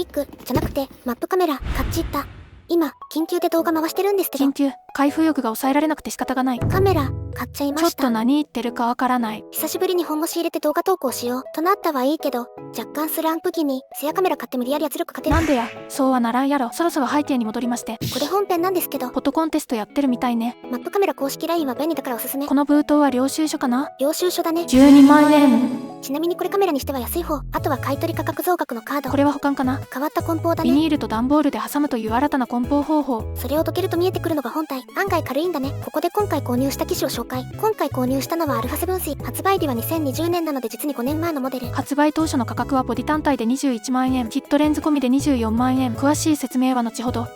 ニックじゃなくてマップカメラ買っちった。今緊急で動画回してるんですけど。緊急？開封欲が抑えられなくて仕方がない。カメラ買っちゃいました。ちょっと何言ってるかわからない。久しぶりに本腰入れて動画投稿しようとなったはいいけど、若干スランプ気味。セアカメラ買って無理やり圧力かける。なんでや、そうはならんやろ。そろそろ背景に戻りまして。これ本編なんですけど、フォトコンテストやってるみたいね。マップカメラ公式 LINE は便利だからおすすめ。この封筒は領収書かな？領収書だね。12万円。ちなみにこれカメラにしては安い方。あとは買取価格増額のカード。これは保管かな？変わった梱包だビね。ニールと段ボールで挟むという新たな梱包方法。それを解けると見えてくるのが本体。案外軽いんだね。ここで今回購入した機種を紹介。今回購入したのは α7C。発売日は2020年なので実に5年前のモデル。発売当初の価格はボディ単体で21万円、キットレンズ込みで24万円。詳しい説明は後ほど。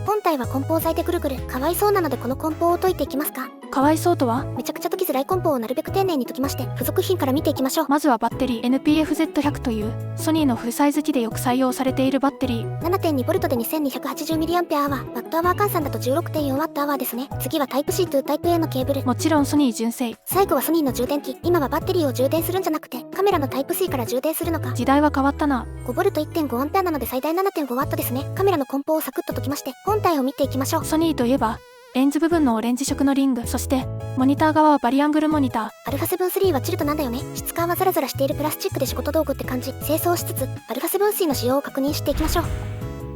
本体は梱包剤でぐるぐる。かわいそうなのでこの梱包を解いていきますか。かわいそうとは？めちゃくちゃ解きづらい梱包をなるべく丁寧に解きまして、付属品から見ていきましょう。まずはバッテリー。 NPFZ100 というソニーのフルサイズ機でよく採用されているバッテリー。 7.2V で 2280mAh。ワットアワー換算だと 16.4Wh ですね。次はタイプ C to タイプ A のケーブル。もちろんソニー純正。最後はソニーの充電器。今はバッテリーを充電するんじゃなくてカメラのタイプ C から充電するのか。時代は変わったな。 5V1.5A なので最大 7.5W ですね。カメラの梱包をサクッと解きまして本体を見ていきましょう。ソニーといえばレンズ部分のオレンジ色のリング、そしてモニター側はバリアングルモニター。 α7-3 はチルトなんだよね。質感はザラザラしているプラスチックで仕事道具って感じ。清掃しつつ α7-3 の使用を確認していきましょう。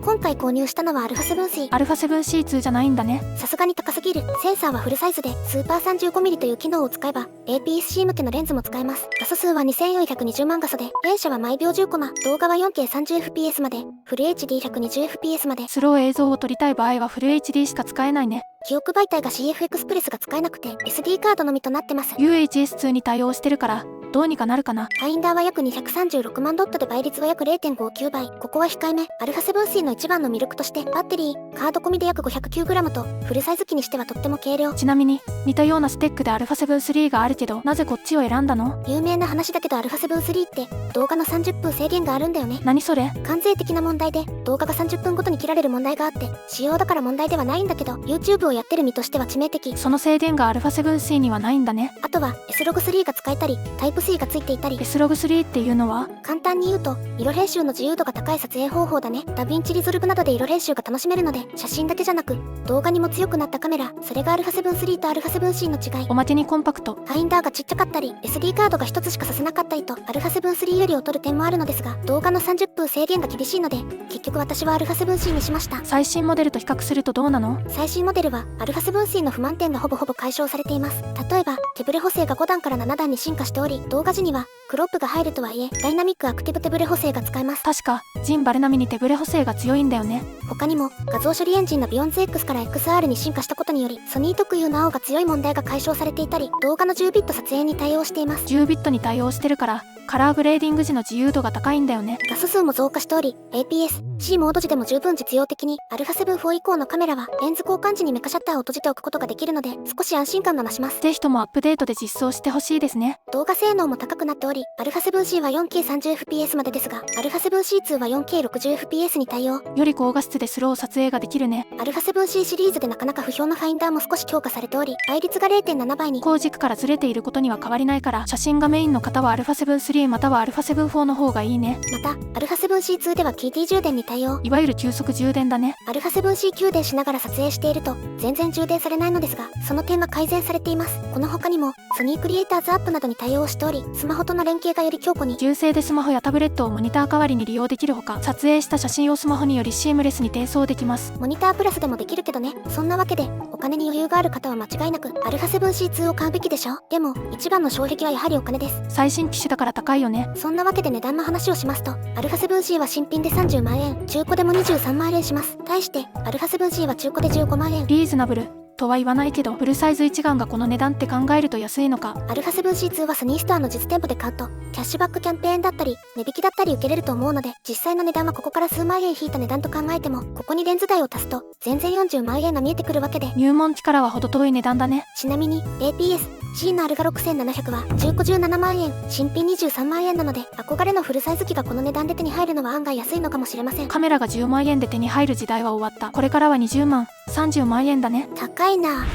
今回購入したのは α7C。 α7C2 じゃないんだね。さすがに高すぎる。センサーはフルサイズでスーパー 35mm という機能を使えば APS-C 向けのレンズも使えます。画素数は2420万画素で連写は毎秒10コマ、動画は 4K30fps まで、フル HD120fps まで。スロー映像を撮りたい場合はフル HD しか使えないね。記憶媒体が CF エクスプレスが使えなくて SD カードのみとなってます。 UHS2 に対応してるからどうにかなるかな。ファインダーは約236万ドットで倍率は約 0.59 倍。ここは控えめ。α7C の一番の魅力としてバッテリー、カード込みで約 509g とフルサイズ機にしてはとっても軽量。ちなみに似たようなスペックで α7-3 があるけど、なぜこっちを選んだの？有名な話だけど α7-3 って動画の30分制限があるんだよね。何それ？関税的な問題で動画が30分ごとに切られる問題があって、仕様だから問題ではないんだけど YouTube をやってる身としては致命的。その制限が α7-C にはないんだね。あとは S-Log3 が使えたりタイプ C がついていたり。 S-Log3 っていうのは？簡単に言うと色編集の自由度が高い撮影方法だね。ダヴィンチリゾルブなどで色編集が楽しめるので、写真だけじゃなく動画にも強くなったカメラ。それが α7-3 と α7-C の違い。おまけにコンパクト。ファインダーがちっちゃかったり SD カードが1つしかさせなかったりと α7-3 より劣る点もあるのですが、動画の30分制限が厳しいので結局私は α7-C にしました。最新モデルと比較するとどうなの？最新モデルは α7-C の不満点がほぼ解消されています。例えば手ブレ補正が5段から7段に進化しており、動画時にはクロップが入るとはいえダイナミックアクティブ手ブレ補正が使えます。確かジンバル並みに手ブレ補正が強いんだよね。他にも画像処理エンジンの BeyondX から XR に進化したことによりソニー特有の青が強い問題が解消されていたり、動画の10ビット撮影に対応しています。10ビットに対応してるからカラーグレーディング時の自由度が高いんだよね。画素数も増加しており APS-C モード時でも十分実用的に、α7-4 以降のカメラはレンズ交換時にメカシャッターを閉じておくことができるので少し安心感が増します。ぜひともアップデートで実装してほしいですね。動画性能も高くなっており α7-C は 4K30fps までですが α7-C2 は 4K60fps に対応。より高画質でスロー撮影ができるね。α7-C シリーズでなかなか不評のファインダーも少し強化されており、倍率が 0.7 倍に。光軸からずれていることには変わりないから、写真がメインの方は α7-3 または α7-4 の方がいいね。また α7-C2 では QT 充電に対応。いわゆる急速充電だね。α7-C 給電しながら撮影していると全然充電されないのですが、その点は改善されています。この他にもソニークリエイターズアップなどに対応しており、スマホとの連携がより強固に。純正でスマホやタブレットをモニター代わりに利用できるほか、撮影した写真をスマホによりシームレスに転送できます。モニタープラスでもできるけどね。そんなわけでお金に余裕がある方は間違いなく α7-C2 を買うべきでしょ。でも一番の障壁はやはりお金です。最新機種だから高いよね。そんなわけで値段の話をしますと、α7-C は新品で30万円、中古でも23万円します。対して α7-C は中古で15万円。リーズナブルとは言わないけど、フルサイズ一眼がこの値段って考えると安いのか。α7-C2 はソニーストアの実店舗で買うとキャッシュバックキャンペーンだったり値引きだったり受けれると思うので、実際の値段はここから数万円引いた値段と考えても、ここにレンズ代を足すと全然40万円が見えてくるわけで、入門機からは程遠い値段だね。ちなみに APS-C のアルガ6700は中古17万円、新品23万円なので、憧れのフルサイズ機がこの値段で手に入るのは案外安いのかもしれません。カメラが10万円で手に入る時代は終わった。これからは20万、30万円だね。高いな。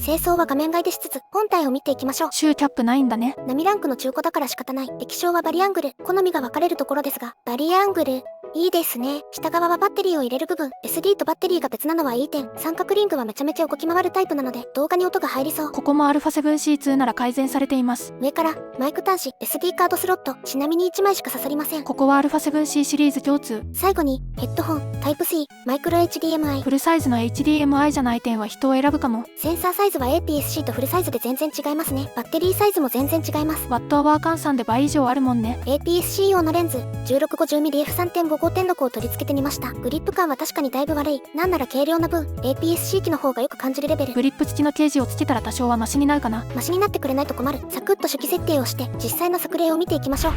清掃は画面外でしつつ本体を見ていきましょう。シューキャップないんだね。並ランクの中古だから仕方ない。液晶はバリアングル、好みが分かれるところですが、バリアングルいいですね。下側はバッテリーを入れる部分、SD とバッテリーが別なのはいい点。三角リングはめちゃめちゃ動き回るタイプなので動画に音が入りそう。ここも α7C2 なら改善されています。上からマイク端子、SD カードスロット、ちなみに1枚しか刺さりません。ここは α7C シリーズ共通。最後にヘッドホン、タイプ C、マイクロ HDMI。フルサイズの HDMI じゃない点は人を選ぶかも。センサーサイズは APS-C とフルサイズで全然違いますね。バッテリーサイズも全然違います。ワットアワー換算で倍以上あるもんね。APS-C 用のレンズ 1650mmF3.5 を取り付けてみました。グリップ感は確かにだいぶ悪い。なんなら軽量な分 APS-C 機の方がよく感じるレベル。グリップ付きのケージをつけたら多少はマシになるかな。マシになってくれないと困る。サクッと初期設定をして実際の作例を見ていきましょう。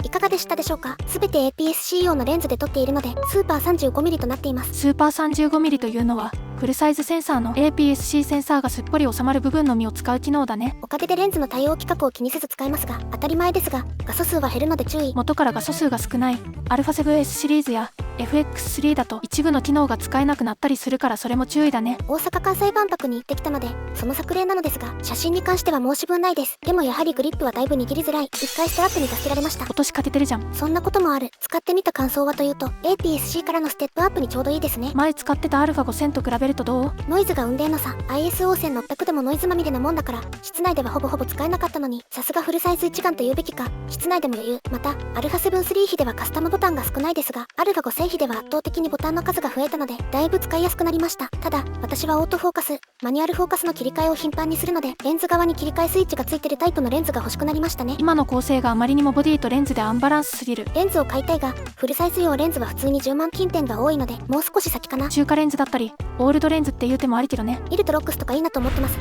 いかがでしたでしょうか。すべて APS-C 用のレンズで撮っているのでスーパー 35mm となっています。スーパー 35mm というのはフルサイズセンサーの APS-C センサーがすっぽり収まる部分のみを使う機能だね。おかげでレンズの対応規格を気にせず使えますが当たり前ですが画素数は減るので注意。元から画素数が少ない α7S シリーズや FX3 だと一部の機能が使えなくなったりするからそれも注意だね。大阪・関西万博に行ってきたのでその作例なのですが写真に関しては申し分ないです。でもやはりグリップはだいぶ握りづらい。一回ストラップに助けられました。落としかけてるじゃん。そんなこともある。使ってみた感想はというと APS-C からのステップアップにちょうどいいですね。前使ってた α5000 と比べるとどう？ノイズが雲泥の差。 ISO1600 でもノイズまみれなもんだから室内ではほぼほぼ使えなかったのにさすがフルサイズ一眼と言うべきか。室内でも余裕。また α7-3 比ではカスタムボタンが少ないですが α5000 比では圧倒的にボタンの数が増えたのでだいぶ使いやすくなりました。ただ私はオートフォーカス、マニュアルフォーカスの切り替えを頻繁にするのでレンズ側に切り替えスイッチがついてるタイプのレンズが欲しくなりましたね。今の構成があまりにもボディとレンズでアンバランスすぎる。レンズを買いたいがフルサイズ用レンズは普通に10万近辺が多いのでもう少し先かな。中華レンズだったりオールドレンズって言う手もありけどね。イルトロックスとかいいなと思ってます。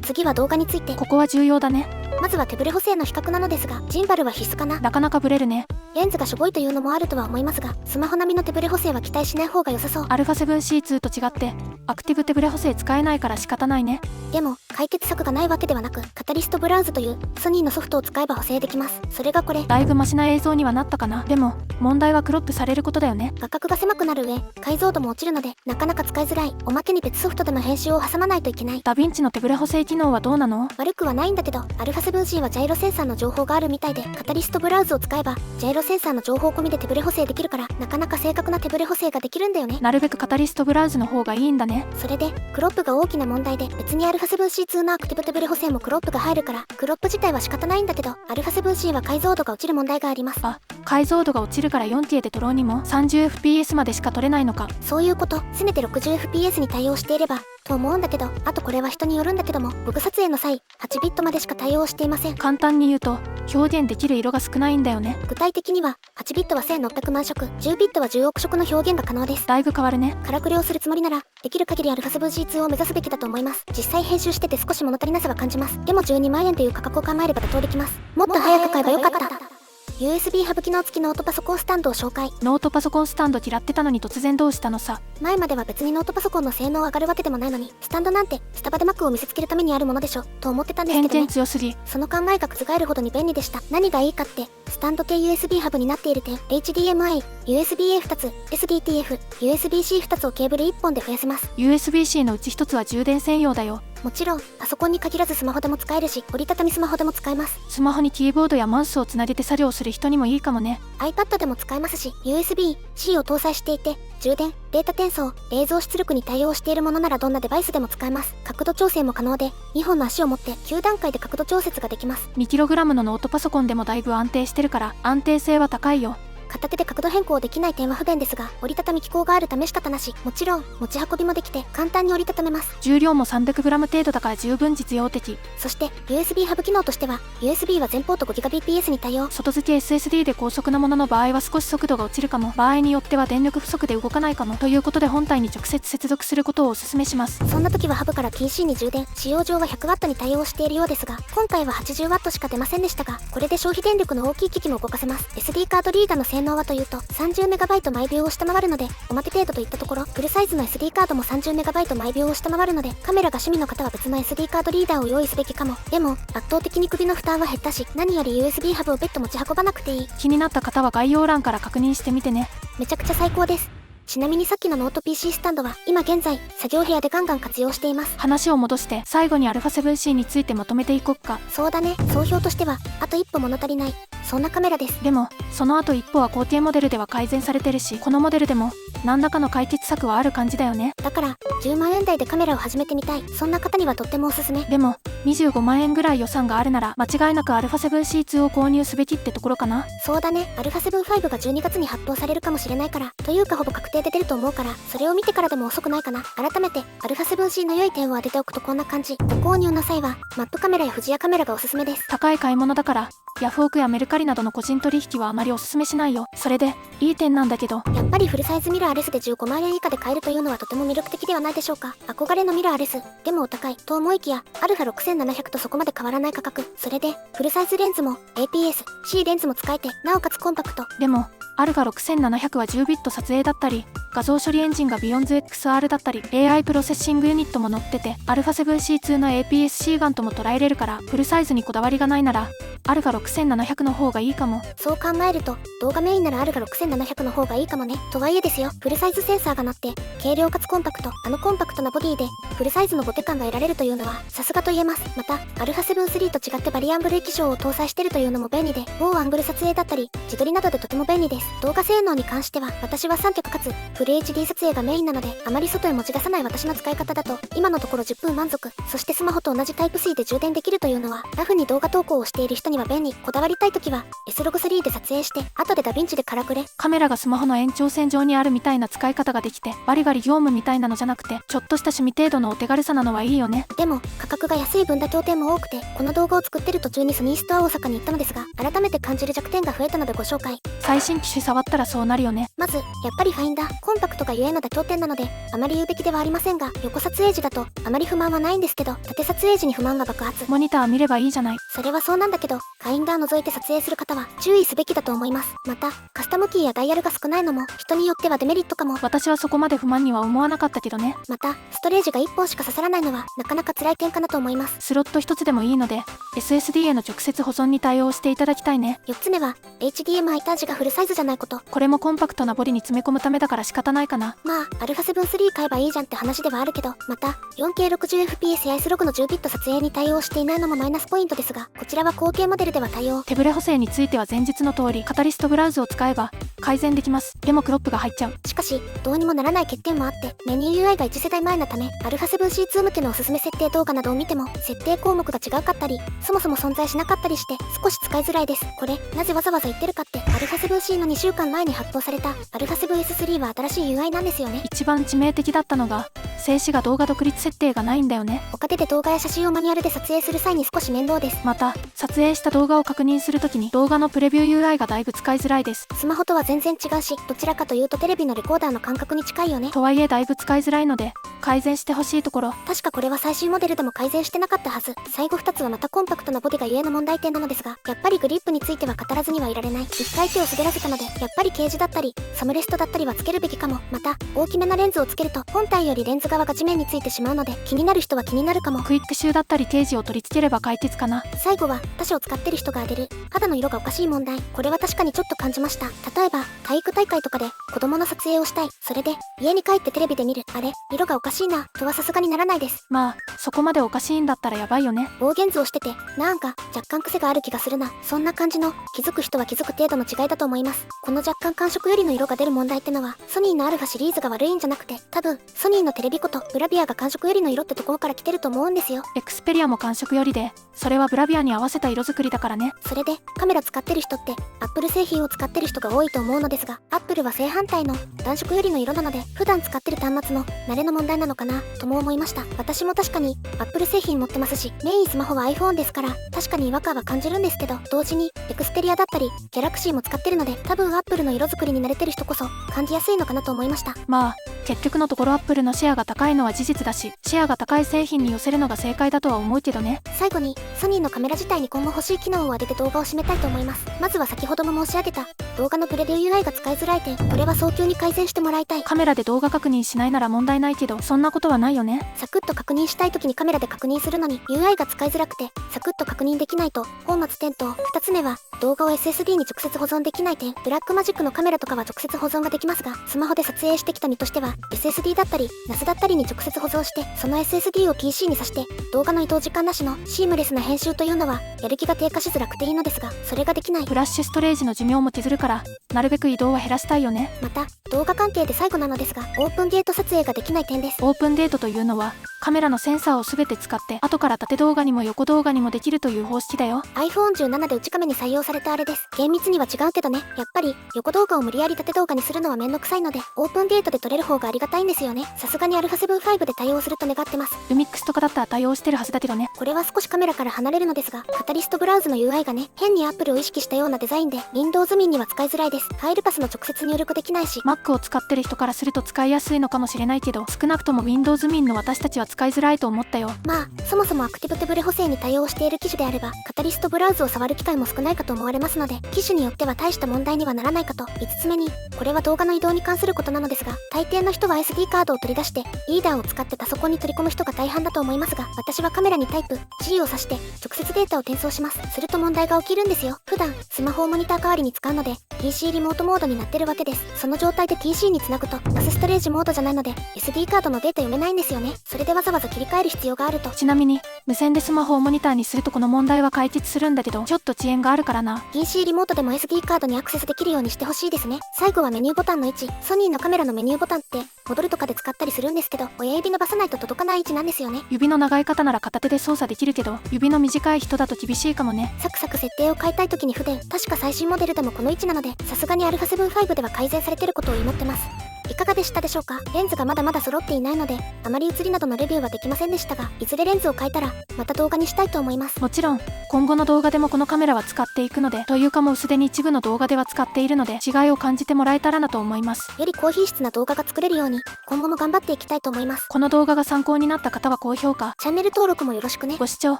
次は動画について。ここは重要だね。まずは手ブレ補正の比較なのですがジンバルは必須かな。なかなかブレるね。レンズがしょぼいというのもあるとは思いますがスマホ並みの手ブレ補正は期待しない方が良さそう。α7C2 と違ってアクティブ手ブレ補正使えないから仕方ないね。でも解決策がないわけではなくカタリストブラウズというソニーのソフトを使えば補正できます。それがこれ。だいぶマシな映像にはなったかな。でも問題はクロップされることだよね。画角が狭くなる上解像度も落ちるのでなかなか使いづらい。おまけに別ソフトでの編集を挟まないといけない。ダヴィンチの手ブレ補正機能はどうなの？悪くはないんだけど α7C はジャイロセンサーの情報があるみたいでカタリストブラウズを使えばジャイロセンサーの情報込みで手ブレ補正できるからなかなか正確な手ブレ補正ができるんだよね。なるべくカタリストブラウズの方がいいんだね。それでクロップが大きな問題で別に α7C2 のアクティブ手ブレ補正もクロップが入るからクロップ自体は仕方ないんだけど α7C は解像度が落ちる問題があります。あ、解像度が落ちるから 4K で撮ろうにも 30fps までしか撮れないのか。そういうこと。せめて 60fps に対応していればと思うんだけどあとこれは人によるんだけども僕撮影の際8ビットまでしか対応していません。簡単に言うと表現できる色が少ないんだよね。具体的には8ビットは1600万色、10ビットは10億色の表現が可能です。だいぶ変わるね。からくりをするつもりならできる限り α7C2 を目指すべきだと思います。実際編集してて少し物足りなさは感じます。でも12万円という価格を考えれば妥当できます。もっと早く買えばよかった。USB ハブ機能付きノートパソコンスタンドを紹介。ノートパソコンスタンド嫌ってたのに突然どうしたのさ。前までは別にノートパソコンの性能上がるわけでもないのにスタンドなんてスタバで Mac を見せつけるためにあるものでしょと思ってたんですけどね。偏見強すぎ。その考えが覆るほどに便利でした。何がいいかってスタンド系 USB ハブになっている点 HDMI、USB-A2 つ、SDTF、USB-C2 つをケーブル1本で増やせます。 USB-C のうち1つは充電専用だよ。もちろんパソコンに限らずスマホでも使えるし折りたたみスマホでも使えます。スマホにキーボードやマウスをつなげて作業する人にもいいかもね。 iPad でも使えますし USB-C を搭載していて充電、データ転送、映像出力に対応しているものならどんなデバイスでも使えます。角度調整も可能で2本の足を持って9段階で角度調節ができます。 2kg のノートパソコンでもだいぶ安定してるから安定性は高いよ。片手で角度変更できない点は不便ですが折りたたみ機構があるため仕方なし。もちろん持ち運びもできて簡単に折りたためます。重量も 300g 程度だから十分実用的。そして USB ハブ機能としては USB は全ポート 5Gbps に対応。外付け SSD で高速なものの場合は少し速度が落ちるかも。場合によっては電力不足で動かないかもということで本体に直接接続することをお勧めします。そんな時はハブから PC に充電。使用上は 100W に対応しているようですが今回は 80W しか出ませんでしたがこれで消費電力の大きい機器も動かせます。SD カードリーダーの性能はというと 30MB 毎秒を下回るのでおまけ程度といったところ、フルサイズの SD カードも 30MB 毎秒を下回るので、カメラが趣味の方は別の SD カードリーダーを用意すべきかも。でも圧倒的に首の負担は減ったし、何より USB ハブを別途持ち運ばなくていい。気になった方は概要欄から確認してみてね。めちゃくちゃ最高です。ちなみにさっきのノート PC スタンドは今現在作業部屋でガンガン活用しています。話を戻して最後に α7C についてまとめていこっか。そうだね、総評としてはあと一歩物足りない、そんなカメラです。でもその後一歩は後継モデルでは改善されてるし、このモデルでも何らかの解決策はある感じだよね。だから10万円台でカメラを始めてみたい、そんな方にはとってもおすすめ。でも25万円ぐらい予算があるなら間違いなく α7C2 を購入すべきってところかな。そうだね、α7-5 が12月に発表されるかもしれないから、というかほぼ確定で出ると思うから、それを見てからでも遅くないかな。改めて α7C の良い点を挙げておくとこんな感じ。ご購入の際はマップカメラや富士屋カメラがおすすめです。高い買い物だからヤフオクやメルカリなどの個人取引はあまりおすすめしないよ。それでいい点なんだけど、やっぱりフルサイズミラーレスで15万円以下で買えるというのはとても魅力的ではないでしょうか。憧れのミラーレスでもお高いと思いきや α6700 とそこまで変わらない価格。それでフルサイズレンズも APS-C レンズも使えて、なおかつコンパクト。でもα6700 は10ビット撮影だったり、画像処理エンジンが BeyondXR だったり、 AI プロセッシングユニットも載ってて、 α7C2 の APS-C ガンとも捉えれるから、フルサイズにこだわりがないならα6700 の方がいいかも。そう考えると動画メインならα6700の方がいいかもね。とはいえですよ、フルサイズセンサーが鳴って軽量かつコンパクト、コンパクトなボディでフルサイズのボテ感が得られるというのはさすがと言えます。また α7-3 と違ってバリアングル液晶を搭載してるというのも便利で、大アングル撮影だったり自撮りなどでとても便利です。動画性能に関しては私は3脚かつフル HD 撮影がメインなので、あまり外へ持ち出さない私の使い方だと今のところ10分満足。そしてスマホと同じタイプ C で充電できるというのはラフに動画投稿をしている人には便利。こだわりたい時は S-Log3 で撮影して後でダヴィンチでカラクレ。カメラがスマホの延長線上にあるみたいな使い方ができて、バリバリ業務みたいなのじゃなくてちょっとした趣味程度のお手軽さなのはいいよね。でも価格が安い分妥協点も多くて、この動画を作ってる途中にソニーストア大阪に行ったのですが、改めて感じる弱点が増えたのでご紹介。最新機種触ったらそうなるよね。まずやっぱりファインダーコンパクトがゆえの妥協点なのであまり言うべきではありませんが、横撮影時だとあまり不満はないんですけど、縦撮影時に不満が爆発。モニター見ればいいじゃない。それはそうなんだけど、ファインダー除いて撮影する方は注意すべきだと思います。またカスタムキーやダイヤルが少ないのも人によってはデメリットかも。私はそこまで不満には思わなかったけどね。またストレージが1本しか刺さらないのはなかなか辛い点かなと思います。スロット1つでもいいので SSD への直接保存に対応していただきたいね。4つ目は HDMI タージがフルサイズじゃないこと。これもコンパクトなボディに詰め込むためだから仕方ないかな。まあ α7-3 買えばいいじゃんって話ではあるけど、また 4K60fps や S-Log の10ビット撮影に対応していないのもマイナスポイントですが、こちらは後継モデルでは対応。手ブレ補正については前述の通りカタリストブラウズを使えば改善できます。でもクロップが入っちゃう。しかしどうにもならない欠点もあって、メニュー UI が1世代前なため α7C2 向けのおすすめ設定動画などを見ても設定項目が違うかったり、そもそも存在しなかったりして少し使いづらいです。これなぜわざわざ言ってるかって、α7C の2週間前に発表された α7S3 は新しい UI なんですよね。一番致命的だったのが静止画動画独立設定がないんだよね。おかげで動画や写真をマニュアルで撮影する際に少し面倒です。また撮影した動画を確認するときに動画のプレビュー UI がだいぶ使いづらいです。スマホとは全然違うし、どちらかというとテレビのレコーダーの感覚に近いよね。とはいえだいぶ使いづらいので改善してほしいところ。確かこれは最新モデルでも改善してなかったはず。最後2つはまたコンパクトなボディがゆえの問題点なのですが、やっぱりグリップについては語らずにはいられない。一回手を滑らせたので、やっぱりケージだったりサムレストだったりはつけるべきかも。また大きめなレンズをつけると本体よりレンズ側が地面についてしまうので、気になる人は気になるかも。クイックシューだったりケージを取り付ければ解決かな。最後は他社を使ってる人が当てる肌の色がおかしい問題。これは確かにちょっと感じました。例えば体育大会とかで子供の撮影をしたい、それで家に帰ってテレビで見る、あれ色がおかしいなとはさすがにならないです。まあそこまでおかしいんだったらやばいよね。大現図をしててなんか若干癖がある気がするな、そんな感じの気づく人は気づく程度の違いだと思います。この若干感触よりの色が出る問題ってのはソニーの α シリーズが悪いんじゃなくて、多分ソニーのテレビことブラビアが感触よりの色ってところから来てると思うんですよ。エクスペリアも感触よりで、それはブラビアに合わせた色作りだからね。それでカメラ使ってる人ってアップル製品を使ってる人が多いと思うのですが、アップルは正反対の暖色よりの色なので、普段使ってる端末の慣れの問題なのかなとも思いました。私も確かにアップル製品持ってますし、メインスマホは iPhone ですから確かに違和感は感じるんですけど、同時にエクスペリアだったりギャラクシーも使ってるので、多分アップルの色作りに慣れてる人こそ感じやすいのかなと思いました。まあ結局のところアップルのシェアが高いのは事実だし、シェアが高い製品に寄せるのが正解だとは思うけどね。最後に、ソニーのカメラ自体に今後欲しい機能を挙げて動画を締めたいと思います。まずは先ほども申し上げた、動画のプレビュー UI が使いづらい点、これは早急に改善してもらいたい。カメラで動画確認しないなら問題ないけど、そんなことはないよね。サクッと確認したい時にカメラで確認するのに UI が使いづらくてサクッと確認できないと本末転倒。2つ目は動画を SSD に直接保存できない点。ブラックマジックのカメラとかは直接保存ができますが、スマホで撮影してきた身としては SSD だったり NAS だったりに直接保存して、その SSD を PC に挿して動画の移動時間なしのシームレスな編集というのはやる気が低下しづらくていいのですが、それができない。フラッシュストレージの寿命も削るから、なるべく移動は減らしたいよね。また動画関係で最後なのですが、オープンゲート撮影ができない点です。オープンデートというのは、カメラのセンサーを全て使って後から縦動画にも横動画にもできるという方式だよ。 iPhone17 で内カメに採用されたあれです。厳密には違うけどね。やっぱり横動画を無理やり縦動画にするのはめんどくさいので、オープンゲートで撮れる方がありがたいんですよね。さすがに α7V5 で対応すると願ってます。ルミックスとかだったら対応してるはずだけどね。これは少しカメラから離れるのですが、カタリストブラウズの UI がね、変に Apple を意識したようなデザインで Windows 民には使いづらいです。ファイルパスも直接入力できないし、 Mac を使ってる人からすると使いやすいのかもしれないけど、少なくとも Windows 民の私たちは使いづらいと思ったよ。まあそもそもアクティブ手ブレ補正に対応している機種であればカタリストブラウズを触る機会も少ないかと思われますので、機種によっては大した問題にはならないかと。5つ目に、これは動画の移動に関することなのですが、大抵の人は SD カードを取り出してリーダーを使ってパソコンに取り込む人が大半だと思いますが、私はカメラにタイプ C を挿して直接データを転送します。すると問題が起きるんですよ。普段スマホをモニター代わりに使うので PC リモートモードになってるわけです。その状態で PC につなぐとマスストレージモードじゃないので SD カードのデータ読めないんですよね。それでわざわざ切り替える必要があると。ちなみに無線でスマホをモニターにするとこの問題は解決するんだけど、ちょっと遅延があるからな。 PC リモートでも SD カードにアクセスできるようにしてほしいですね。最後はメニューボタンの位置。ソニーのカメラのメニューボタンって戻るとかで使ったりするんですけど、親指伸ばさないと届かない位置なんですよね。指の長い方なら片手で操作できるけど、指の短い人だと厳しいかもね。サクサク設定を変えたい時に不便。確か最新モデルでもこの位置なので、さすがに α7V5 では改善されてることを祈ってます。いかがでしたでしょうか。レンズがまだまだ揃っていないのであまり写りなどのレビューはできませんでしたが、いずれレンズを変えたらまた動画にしたいと思います。もちろん今後の動画でもこのカメラは使っていくので、というかもうすでに一部の動画では使っているので、違いを感じてもらえたらなと思います。より高品質な動画が作れるように今後も頑張っていきたいと思います。この動画が参考になった方は高評価、チャンネル登録もよろしくね。ご視聴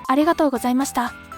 ありがとうございました。